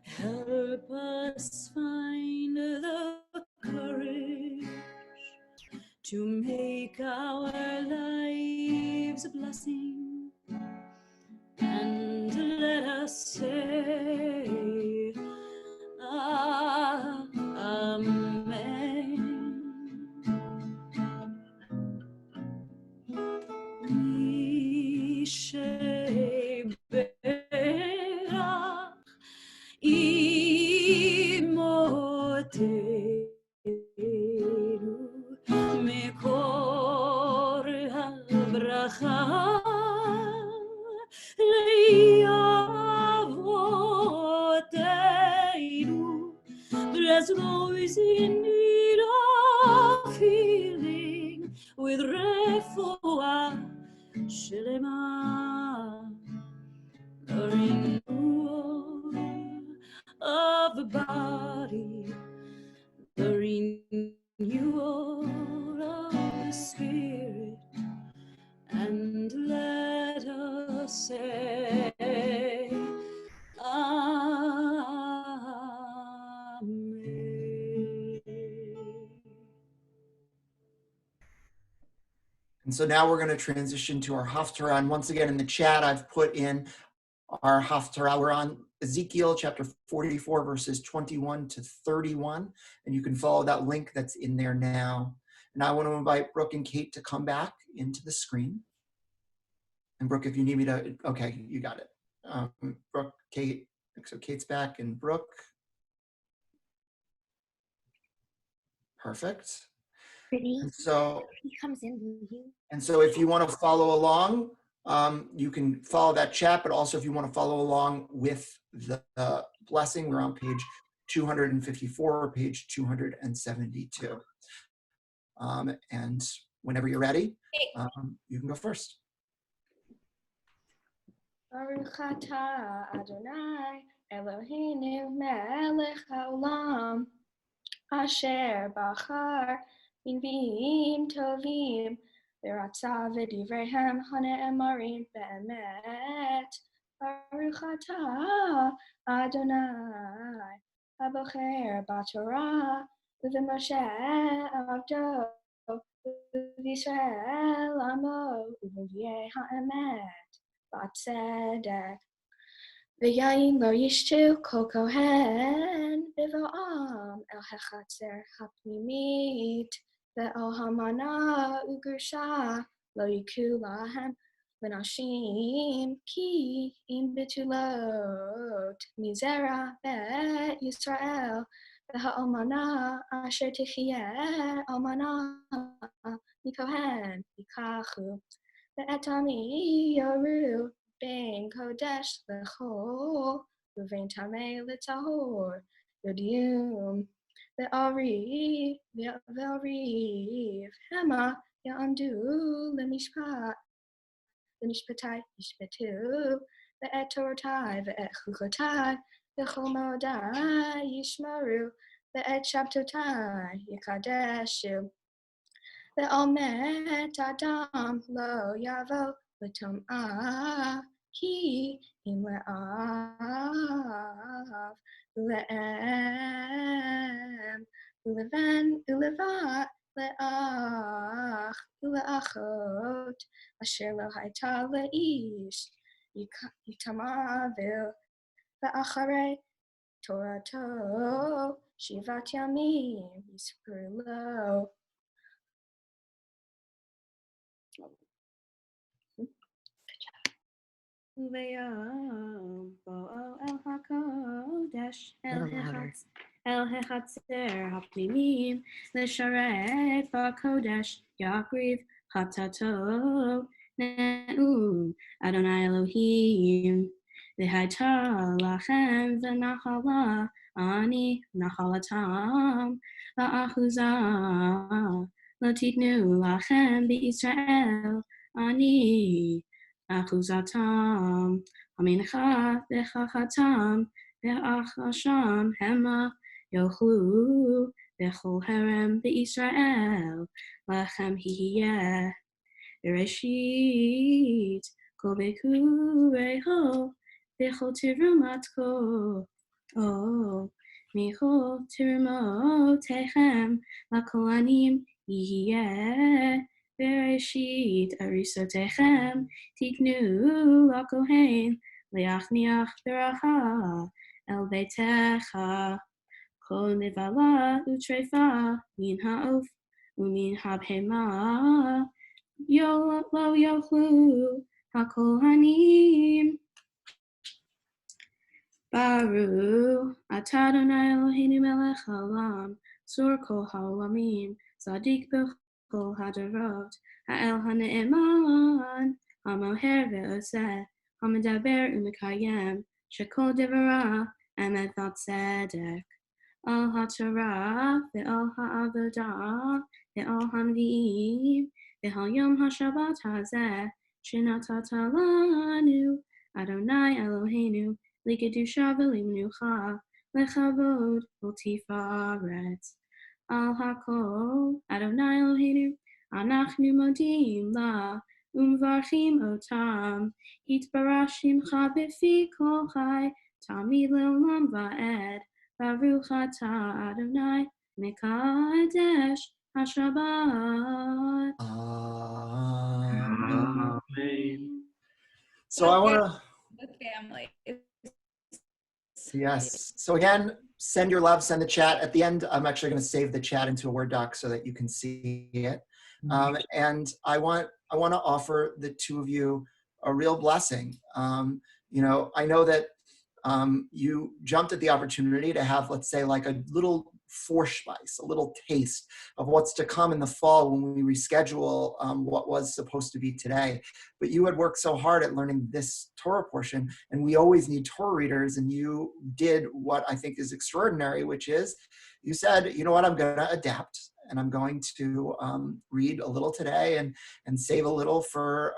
help us find the courage to make our lives a blessing, and let us say, Amen. Mishe berach imotenu mekor habracha le'avotenu. Bless those in need of healing with refuah shlema, a renewal And so now we're going to transition to our Haftarah. And once again, in the chat, I've put in our Haftarah. We're on Ezekiel chapter 44, verses 21 to 31. And you can follow that link that's in there now. And I want to invite Brooke and Kate to come back into the screen. And Brooke, if you need me to, okay, you got it. Brooke, Kate, so Kate's back and Brooke. Perfect. Pretty. And so, He comes in. if you want to follow along, you can follow that chat, but also if you want to follow along with the blessing, we're on page 254 or page 272. And whenever you're ready, you can go first. Baruch atah Adonai Eloheinu melech haolam asher bachar b'nviim tovim v'ratza v'divreihem hane'emarim be'emet. Baruch atah Adonai habocher b'Torah v'Moshe avdo v'Yisrael amo v'nviei ha'emet. Batzedek. V'yayin lo yishtu kol kohen b'vo'am el hechatzer hapnimit ve'ol hamana u'grusha lo yiku lahem v'nashim ki im betulot mizera be'et Yisrael v'ha'almana asher tichiyeh almana mikohen yikachu Ve'etami yoru ben kodesh lechol uvein tamei l'tahor yodium ve'ariv hema ya'amdu l'mishpatai yishpetu ve'et torotai ve'et chukotai v'chol modai yishmaru ve'et shabtotai yikadeshu Ve'omet Adam lo yavo l'tom'ah ki im le'av ule'em ulevat le'ach ule'achot asher lo hayta le'ish yitamavel ve'acharei Torato shivat yamim yisperu lo. Uveyom bo'o el hakodesh el hechatzer hapnimim l'sharet ba'kodesh yakriv chatato ne'u Adonai Elohim v'hayta lachem v'nachala ani nachalatam va'achuzah lo titnu lachem b'Yisrael ani Achuzatam, Amincha, Vechachatam, Veachasham, Hema, Yochlu, Vechol Herem, Israel, Lachem Hiyeh, Bereshit, Kol Beku Reho, Vechol Tirumatko, Oh, Michol Tirumotechem, Lakolanim Yiyeh, Bereshit arisotechem tiknu lakohen leachniach beracha el beitecha kol nevala utrefa min ha'of umin habhema lo yochlu hakohanim. Baruch atah Adonai Eloheinu melech haolam sur kol ha'olamim zadik Kol hadarot, ha'el ha'ne'eman, ha'moher ve'oseh, ha'medaber u'mekayem, shekol devara, emet v'tzedek. Al ha'torah, ve'al ha'avodah, ve'al ha'mvi'im, ve'al yom ha'shabbat hazeh, shenatata lanu, Adonai Eloheinu, likedusha v'limnucha, lechavod v'tifaret. Al hakol Adonai Eloheinu anachnu modim la umvarchim otam hitbarashim cha befi kol chai tamid leolam va'ed baruch atah Adonai mekadesh HaShabbat. Amen. So I want to, The family. yes. So again, send your love, send the chat. At the end, I'm actually going to save the chat into a Word doc so that you can see it. And I want to offer the two of you a real blessing. You know, I know that you jumped at the opportunity to have, let's say, like a little Vorspice, a little taste of what's to come in the fall when we reschedule what was supposed to be today. But you had worked so hard at learning this Torah portion, and we always need Torah readers, and you did what I think is extraordinary, which is you said, you know what, I'm going to adapt, and I'm going to read a little today and save a little for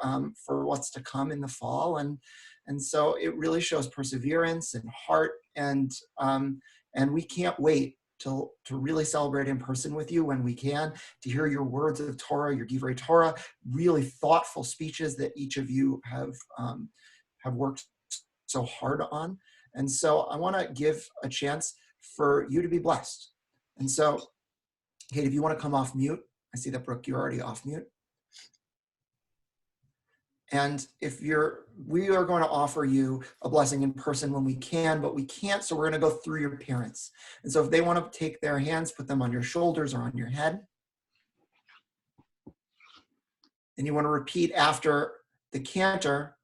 what's to come in the fall. And so it really shows perseverance and heart, and we can't wait to really celebrate in person with you when we can, to hear your words of Torah, your Divrei Torah, really thoughtful speeches that each of you have worked so hard on. And so I want to give a chance for you to be blessed. And so, Kate, if you want to come off mute, I see that, Brooke, you're already off mute. And we are going to offer you a blessing in person when we can, but we can't, so we're going to go through your parents. And so if they want to take their hands, put them on your shoulders or on your head. And you want to repeat after the cantor,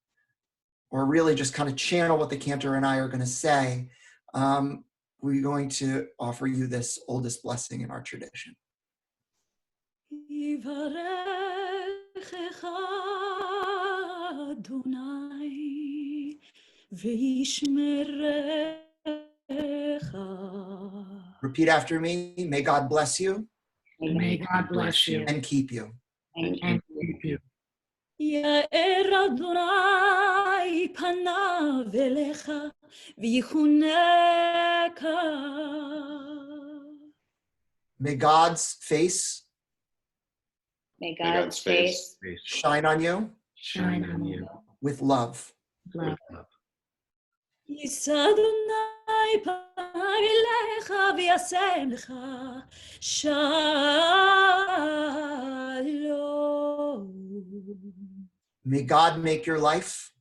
or really just kind of channel what the cantor and I are going to say. We're going to offer you this oldest blessing in our tradition. Adonai v'yishmerecha. Repeat after me. May God bless you. May God bless you. And keep you. And keep you. Ya'er Adonai panav elecha v'yichuneka. May God's face May God's face shine on you Shine on you. with love. With love. Yisa Adonai panav elecha v'yasem lecha shalom. May God make your life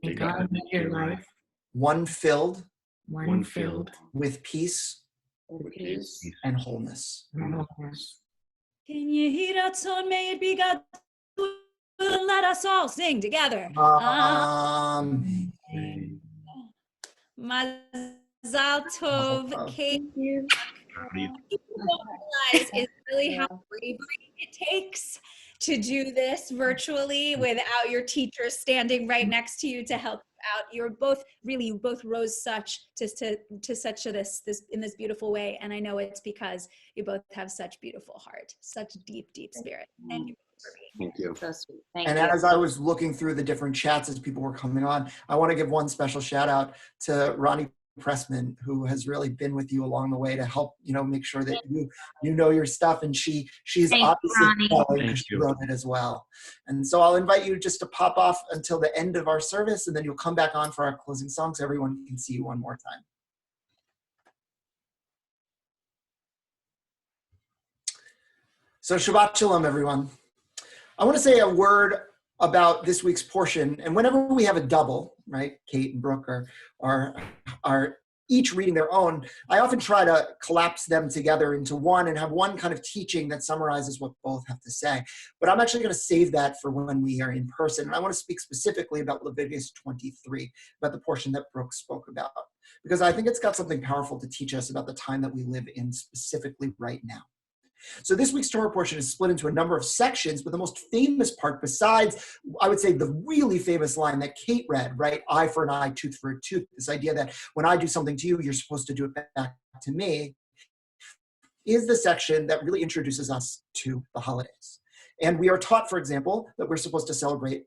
May God make your life one filled one filled with peace with peace. and wholeness. and wholeness. Can you hear that song? May it be God. Let us all sing together. Amen. Mazal tov, Kate. You don't realize is really how bravery it takes to do this virtually without your teacher standing right next to you to help you out. You both rose such to such this in this beautiful way, and I know it's because you both have such beautiful heart, such deep spirit. Thank you for being here. Thank you. So sweet. Thank And you. as I was looking through the different chats as people were coming on, I want to give one special shout out to Ronnie Pressman, who has really been with you along the way to help, make sure that you know your stuff. And she's Thank obviously Ronnie. following Thank because she you. wrote it as well. And so I'll invite you just to pop off until the end of our service, and then you'll come back on for our closing song so everyone can see you one more time. So Shabbat Shalom, everyone. I want to say a word about this week's portion. And whenever we have a double, right, Kate and Brooke are each reading their own, I often try to collapse them together into one and have one kind of teaching that summarizes what both have to say. But I'm actually going to save that for when we are in person. And I want to speak specifically about Leviticus 23, about the portion that Brooke spoke about, because I think it's got something powerful to teach us about the time that we live in specifically right now. So this week's Torah portion is split into a number of sections, but the most famous part, besides, I would say, the really famous line that Kate read, right? Eye for an eye, tooth for a tooth. This idea that when I do something to you, you're supposed to do it back to me, is the section that really introduces us to the holidays. And we are taught, for example, that we're supposed to celebrate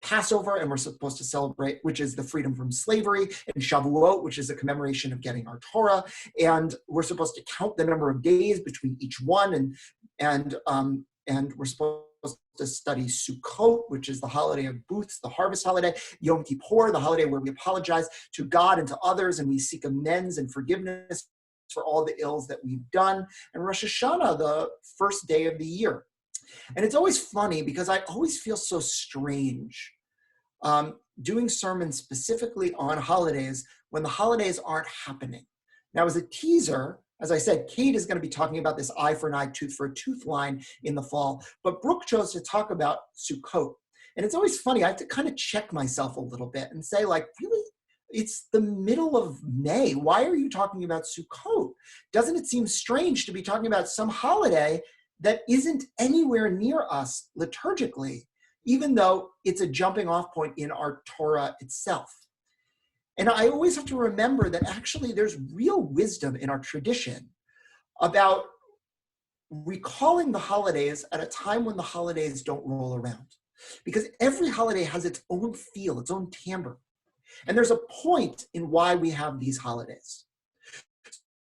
Passover, and we're supposed to celebrate, which is the freedom from slavery, and Shavuot, which is a commemoration of getting our Torah. And we're supposed to count the number of days between each one, and we're supposed to study Sukkot, which is the holiday of booths, the harvest holiday, Yom Kippur, the holiday where we apologize to God and to others, and we seek amends and forgiveness for all the ills that we've done, and Rosh Hashanah, the first day of the year. And it's always funny because I always feel so strange doing sermons specifically on holidays when the holidays aren't happening. Now, as a teaser, as I said, Kate is going to be talking about this eye for an eye, tooth for a tooth line in the fall, but Brooke chose to talk about Sukkot. And it's always funny, I have to kind of check myself a little bit and say, like, really? It's the middle of May. Why are you talking about Sukkot? Doesn't it seem strange to be talking about some holiday that isn't anywhere near us liturgically, even though it's a jumping off point in our Torah itself? And I always have to remember that actually there's real wisdom in our tradition about recalling the holidays at a time when the holidays don't roll around. Because every holiday has its own feel, its own timbre. And there's a point in why we have these holidays.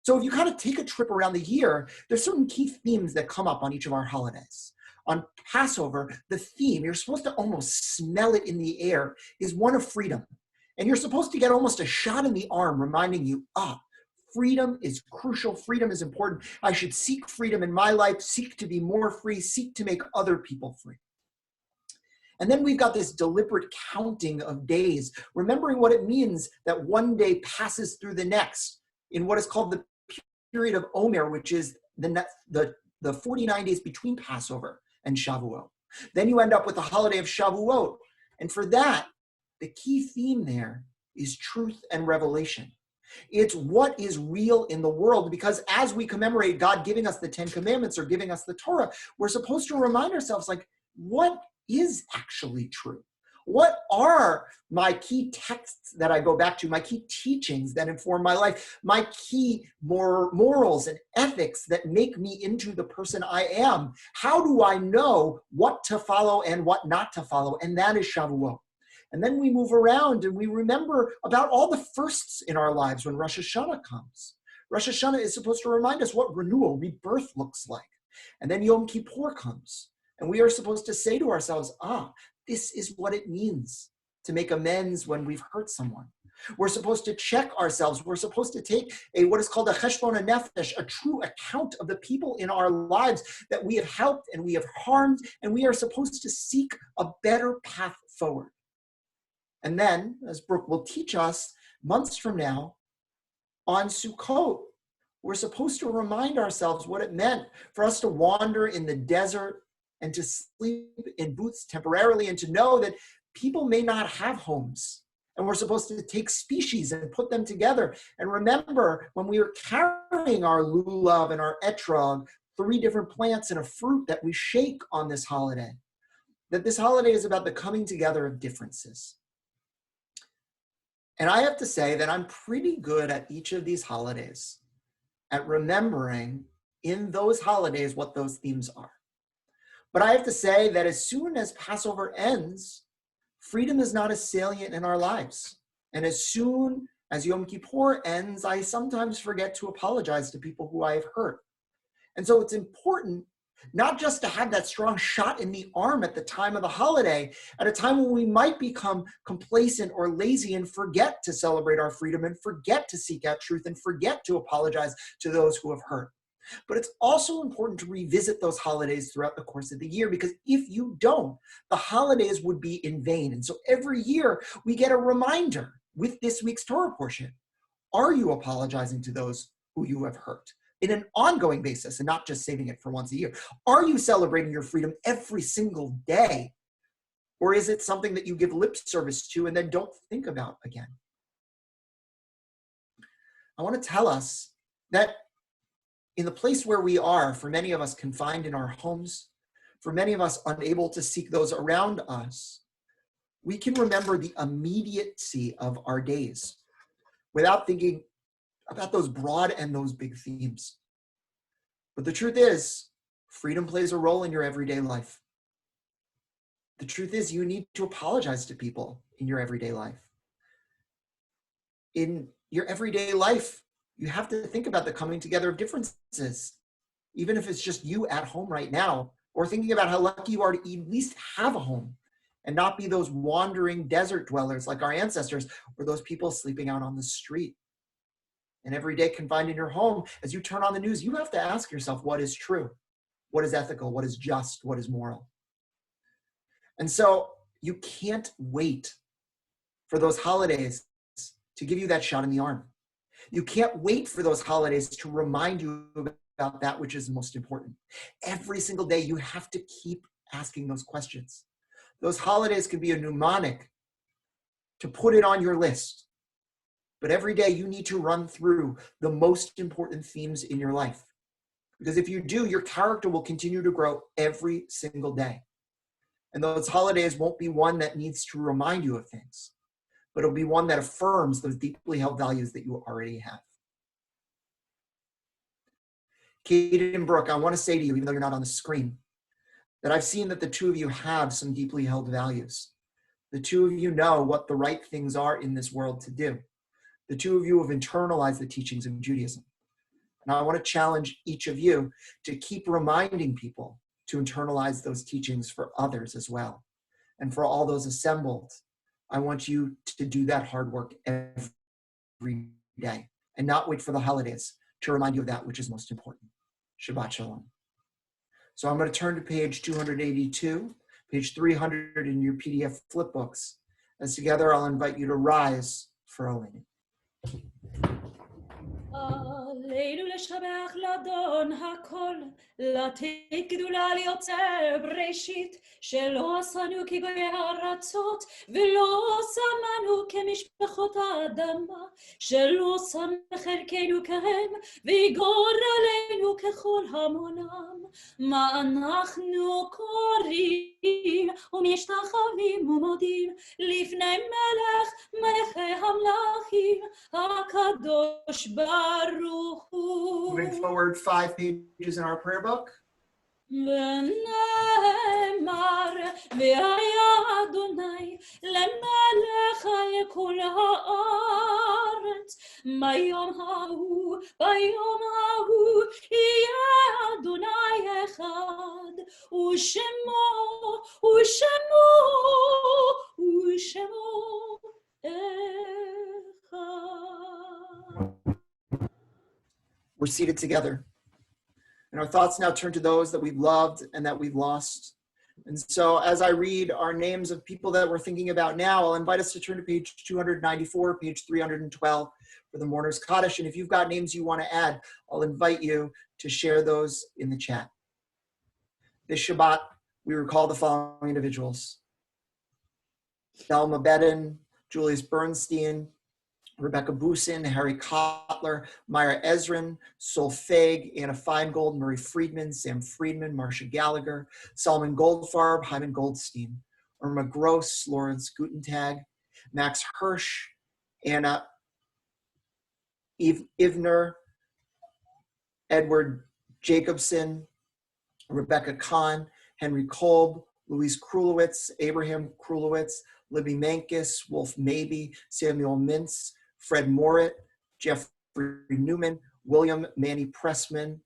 So if you kind of take a trip around the year, there's certain key themes that come up on each of our holidays. On Passover, the theme, you're supposed to almost smell it in the air, is one of freedom. And you're supposed to get almost a shot in the arm reminding you, freedom is crucial, freedom is important. I should seek freedom in my life, seek to be more free, seek to make other people free. And then we've got this deliberate counting of days, remembering what it means that one day passes through the next in what is called the period of Omer, which is the 49 days between Passover and Shavuot. Then you end up with the holiday of Shavuot. And for that, the key theme there is truth and revelation. It's what is real in the world, because as we commemorate God giving us the 10 Commandments or giving us the Torah, we're supposed to remind ourselves, like, what is actually true? What are my key texts that I go back to, my key teachings that inform my life, my key morals and ethics that make me into the person I am? How do I know what to follow and what not to follow? And that is Shavuot. And then we move around and we remember about all the firsts in our lives when Rosh Hashanah comes. Rosh Hashanah is supposed to remind us what renewal, rebirth looks like. And then Yom Kippur comes. And we are supposed to say to ourselves, this is what it means to make amends when we've hurt someone. We're supposed to check ourselves. We're supposed to take what is called a cheshbon nefesh, a true account of the people in our lives that we have helped and we have harmed, and we are supposed to seek a better path forward. And then, as Brooke will teach us months from now, on Sukkot, we're supposed to remind ourselves what it meant for us to wander in the desert and to sleep in booths temporarily, and to know that people may not have homes. And we're supposed to take species and put them together. And remember, when we are carrying our lulav and our etrog, 3 different plants and a fruit that we shake on this holiday, that this holiday is about the coming together of differences. And I have to say that I'm pretty good at each of these holidays at remembering in those holidays what those themes are. But I have to say that as soon as Passover ends, freedom is not as salient in our lives. And as soon as Yom Kippur ends, I sometimes forget to apologize to people who I have hurt. And so it's important not just to have that strong shot in the arm at the time of the holiday, at a time when we might become complacent or lazy and forget to celebrate our freedom and forget to seek out truth and forget to apologize to those who have hurt. But it's also important to revisit those holidays throughout the course of the year, because if you don't, the holidays would be in vain. And so every year we get a reminder with this week's Torah portion. Are you apologizing to those who you have hurt in an ongoing basis and not just saving it for once a year? Are you celebrating your freedom every single day? Or is it something that you give lip service to and then don't think about again? I want to tell us that in the place where we are, for many of us confined in our homes, for many of us unable to seek those around us, we can remember the immediacy of our days without thinking about those broad and those big themes. But the truth is, freedom plays a role in your everyday life. The truth is, you need to apologize to people in your everyday life. In your everyday life, you have to think about the coming together of differences, even if it's just you at home right now, or thinking about how lucky you are to at least have a home and not be those wandering desert dwellers like our ancestors, or those people sleeping out on the street. and every day confined in your home, as you turn on the news, you have to ask yourself, what is true? What is ethical? What is just? What is moral? And so you can't wait for those holidays to give you that shot in the arm. You can't wait for those holidays to remind you about that which is most important. Every single day, you have to keep asking those questions. Those holidays can be a mnemonic to put it on your list. But every day, you need to run through the most important themes in your life. Because if you do, your character will continue to grow every single day. And those holidays won't be one that needs to remind you of things, but it'll be one that affirms those deeply held values that you already have. Kate and Brooke, I want to say to you, even though you're not on the screen, that I've seen that the two of you have some deeply held values. The two of you know what the right things are in this world to do. The two of you have internalized the teachings of Judaism. And I want to challenge each of you to keep reminding people to internalize those teachings for others as well. And for all those assembled, I want you to do that hard work every day and not wait for the holidays to remind you of that which is most important. Shabbat Shalom. So I'm going to turn to page 282, page 300 in your PDF flipbooks. As together, I'll invite you to rise for Oleni. עלינו לשבח לאדון הכל, לתת גדולה ליוצר בראשית, שלא עשנו כגויי ארצות, ולא שמנו כמשפחות האדמה, שלא שם חלקנו כהם, ויגור עלינו ככל המונם. מה אנחנו קוראים ומשתחווים ומודים לפני מלך מלכי המלכים, הקדוש ברוך הוא. Moving forward 5 pages in our prayer book. ונאמר והיה אדוני למלך על כל הארץ ביום ההוא יהיה אדוני אחד ושמו אחד. We're seated together. And our thoughts now turn to those that we've loved and that we've lost. And so as I read our names of people that we're thinking about now, I'll invite us to turn to page 294, page 312 for the Mourner's Kaddish. And if you've got names you want to add, I'll invite you to share those in the chat. This Shabbat, we recall the following individuals: Thelma Bedin, Julius Bernstein, Rebecca Busin, Harry Kotler, Myra Ezrin, Sol Feig, Anna Feingold, Murray Friedman, Sam Friedman, Marcia Gallagher, Solomon Goldfarb, Hyman Goldstein, Irma Gross, Lawrence Gutentag, Max Hirsch, Anna Ivner, Edward Jacobson, Rebecca Kahn, Henry Kolb, Louise Krulowitz, Abraham Krulowitz, Libby Mankis, Wolf Mabey, Samuel Mintz, Fred Morit, Jeffrey Newman, William Manny Pressman,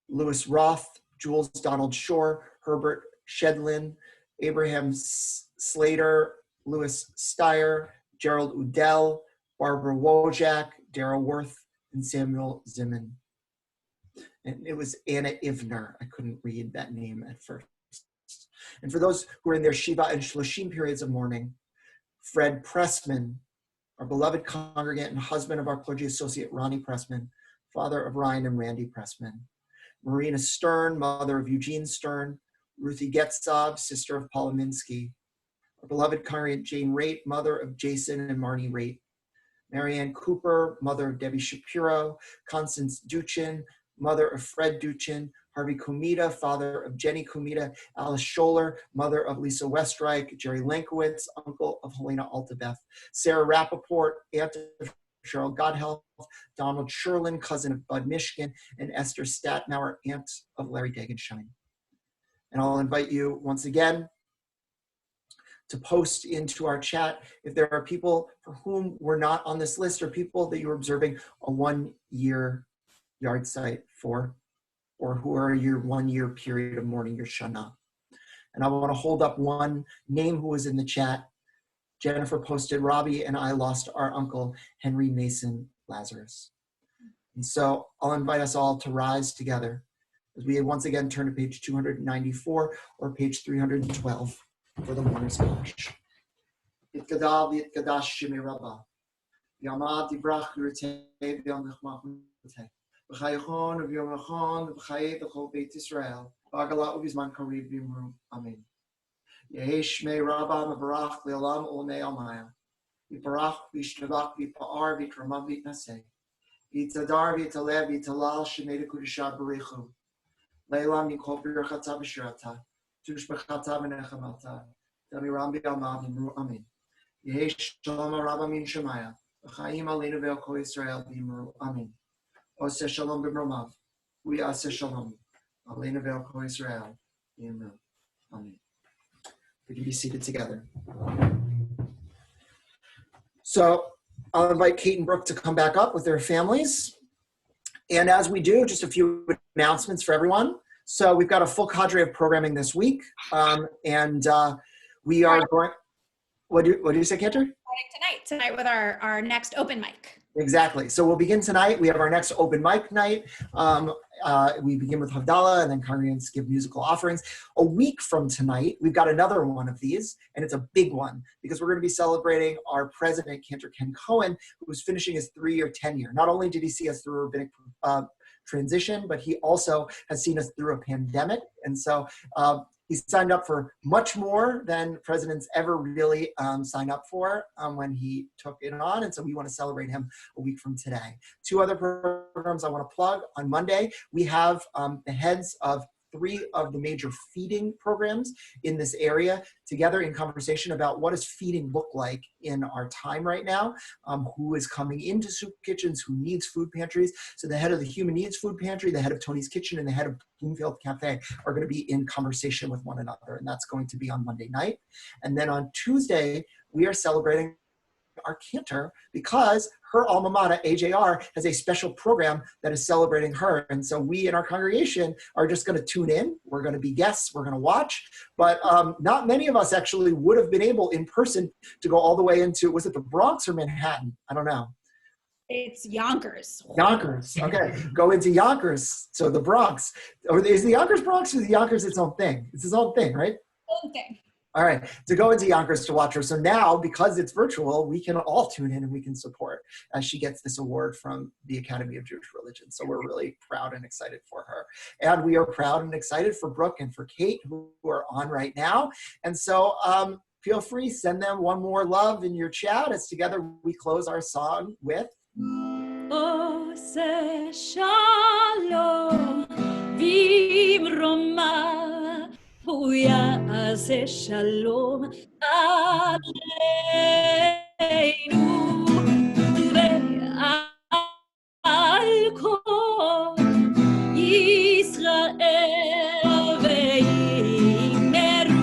Louis Roth, Jules Donald Shore, Herbert Shedlin, Abraham Slater, Louis Steyer, Gerald Udell, Barbara Wojak, Darrell Worth, and Samuel Zimmern. And it was Anna Ivner. I couldn't read that name at first. And for those who are in their Shiva and Shloshim periods of mourning, Fred Pressman, our beloved congregant and husband of our clergy associate, Ronnie Pressman, father of Ryan and Randy Pressman. Marina Stern, mother of Eugene Stern. Ruthie Getzov, sister of Paula Minsky. Our beloved congregant, Jane Raitt, mother of Jason and Marnie Raitt. Marianne Cooper, mother of Debbie Shapiro. Constance Duchin, mother of Fred Duchin. Harvey Komita, father of Jenny Komita. Alice Scholler, mother of Lisa Westreich. Jerry Lankowitz, uncle of Helena Altabeth. Sarah Rappaport, aunt of Cheryl Godhealth. Donald Sherlin, cousin of Bud Mishkin. And Esther Statmauer, aunt of Larry Degenshine. And I'll invite you once again to post into our chat if there are people for whom we're not on this list or people that you're observing a 1-year yard site for, or who are your 1-year period of mourning, your Shana. And I want to hold up one name who was in the chat, Jennifer posted, Robbie and I lost our uncle, Henry Mason Lazarus. And so I'll invite us all to rise together as we once again turn to page 294 or page 312 for the mourner's march. Yitkadal v'yitkadash shemei Rabbah. Yamad divrach l'ritei v'yom nechmach l'ritei. V'chayachon v'yom nachon v'chayei v'chol Beit Yisrael. V'agala uvizman karib v'yimru. Amen. Yehi shmei Rabbah mevarach le'olam u'lmei almaya. V'barach v'yishtabach v'yipa'ar v'yitramah v'yitnaseh. V'yitadar v'yitaleh v'yitalal shemei d'kudishah b'reichu. Le'olam yikol b'rachata v'shirata. Tushbechata v'nechamata. Damiram b'yalmah v'yimru. Amen. Yehi shalom Rabbah min shemaya. V'chaim aleinu ve'al kol Yisrael v'yimru. Amen. Oseh shalom b'mromav. V'yaseh shalom. Aleinu ve'al kol Yisrael v'yimru. Amen. We can be seated together. So I'll invite Kate and Brooke to come back up with their families. And as we do, just a few announcements for everyone. So we've got a full cadre of programming this week. We are going, what do you say, Cantor? Tonight with our next open mic. Exactly. So we'll begin tonight. We have our next open mic night. We begin with Havdalah, and then congregants give musical offerings. A week from tonight, we've got another one of these, and it's a big one because we're going to be celebrating our president, Cantor Ken Cohen, who was finishing his 3-year tenure. Not only did he see us through a rabbinic transition, but he also has seen us through a pandemic. And so he signed up for much more than presidents ever really signed up for when he took it on. And so we want to celebrate him a week from today. 2 other programs I want to plug. On Monday, we have the heads of 3 of the major feeding programs in this area together in conversation about what does feeding look like in our time right now, who is coming into soup kitchens, who needs food pantries. So the head of the Human Needs Food Pantry, the head of Tony's Kitchen, and the head of Bloomfield Cafe are going to be in conversation with one another, and that's going to be on Monday night. And then on Tuesday, we are celebrating our Cantor because her alma mater, AJR, has a special program that is celebrating her. And so we in our congregation are just going to tune in. We're going to be guests. We're going to watch. But not many of us actually would have been able in person to go all the way into, was it the Bronx or Manhattan? I don't know. It's Yonkers. Yonkers. Okay. Go into Yonkers. So the Bronx. Or is the Yonkers Bronx or the Yonkers its own thing? It's its own thing, right? Own thing. All right, to go into Yonkers to watch her. So now, because it's virtual, we can all tune in and we can support as she gets this award from the Academy of Jewish Religion. So we're really proud and excited for her. And we are proud and excited for Brooke and for Kate, who are on right now. And so feel free, send them one more love in your chat as together we close our song with Oseh shalom v'imromah. Hu ya'aseh shalom aleinu ve'al kol Yisrael ve'yimeru.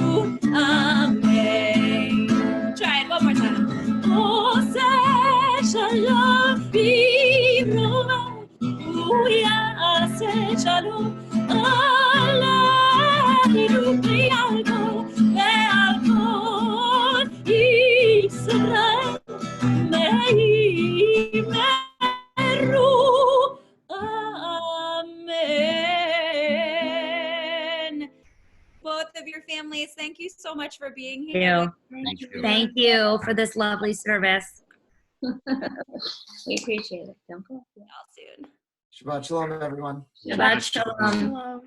Amen. Try it one more time. Oseh shalom v'imromah. Hu ya'aseh shalom aleinu ve'al kol Yisrael ve'yimeru. Amen. Both of your families, thank you so much for being here. Thank you. Thank you for this lovely service. We appreciate it. Don't go. All soon. Shabbat Shalom, everyone. Shabbat Shalom. Hello.